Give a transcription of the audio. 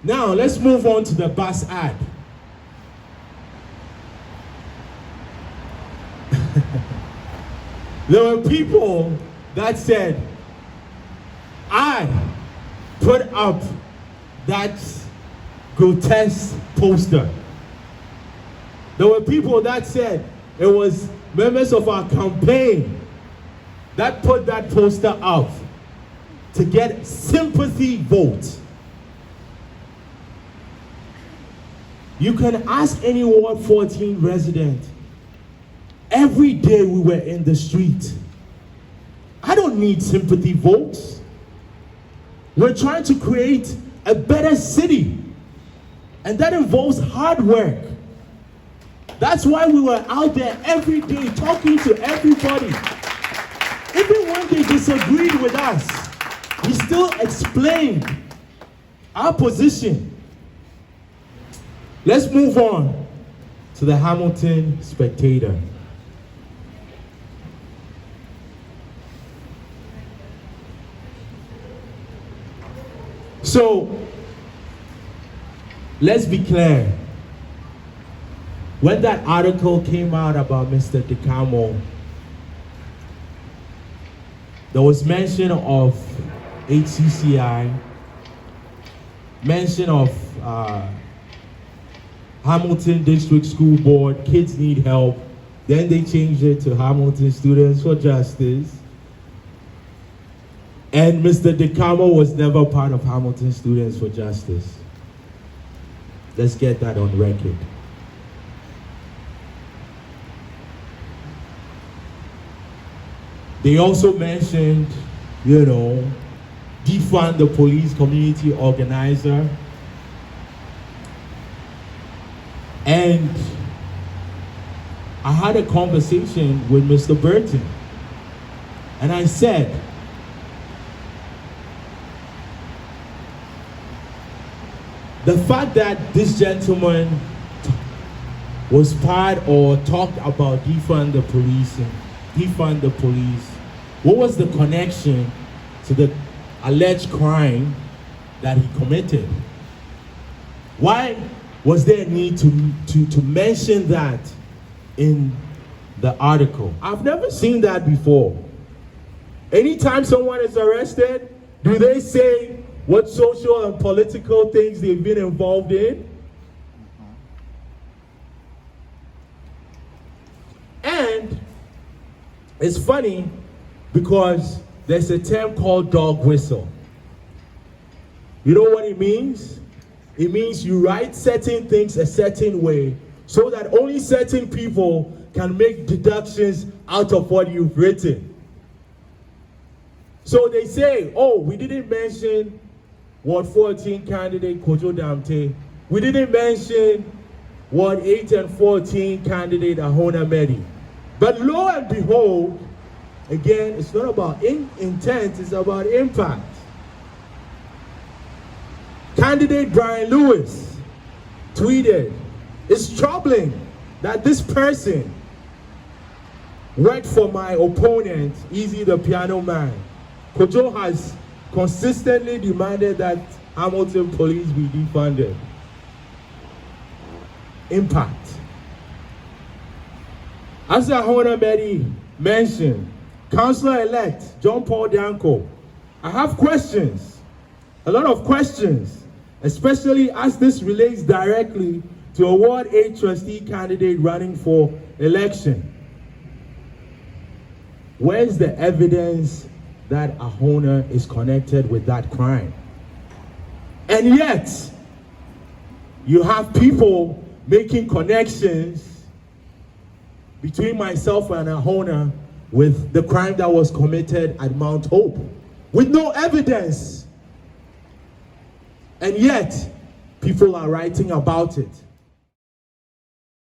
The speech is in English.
Now, let's move on to the bus ad. There were people that said, I put up that grotesque poster. There were people that said it was members of our campaign that put that poster up to get sympathy votes. You can ask any Ward 14 resident. Every day we were in the street. I don't need sympathy votes. We're trying to create a better city. And that involves hard work. That's why we were out there every day talking to everybody. Even when they disagreed with us, we still explained our position. Let's move on to the Hamilton Spectator. So, let's be clear. When that article came out about Mr. DeCamo, there was mention of HCCI, mention of Hamilton District School Board, kids need help. Then they changed it to Hamilton Students for Justice. And Mr. DeCamo was never part of Hamilton Students for Justice. Let's get that on record. They also mentioned, defund the police community organizer. And I had a conversation with Mr. Burton. And I said, the fact that this gentleman was part or talked about defund the police, what was the connection to the alleged crime that he committed? Why was there a need to mention that in the article? I've never seen that before. Anytime someone is arrested, do they say what social and political things they've been involved in? And it's funny because there's a term called dog whistle. You know what it means? It means you write certain things a certain way so that only certain people can make deductions out of what you've written. So they say, oh, we didn't mention Ward 14 candidate Kojo Damptey. We didn't mention Ward 8 and 14 candidate Ahona Medi. But lo and behold, again, it's not about intent, it's about impact. Candidate Brian Lewis tweeted, "It's troubling that this person worked for my opponent, Easy the Piano Man. Kojo has consistently demanded that Hamilton police be defunded." Impact. As Ahona Medi mentioned, Councillor-elect John Paul Danko, I have questions, a lot of questions, especially as this relates directly to a Ward 8 trustee candidate running for election. Where's the evidence that Ahona is connected with that crime? And yet, you have people making connections between myself and Ahona with the crime that was committed at Mount Hope, with no evidence. And yet, people are writing about it.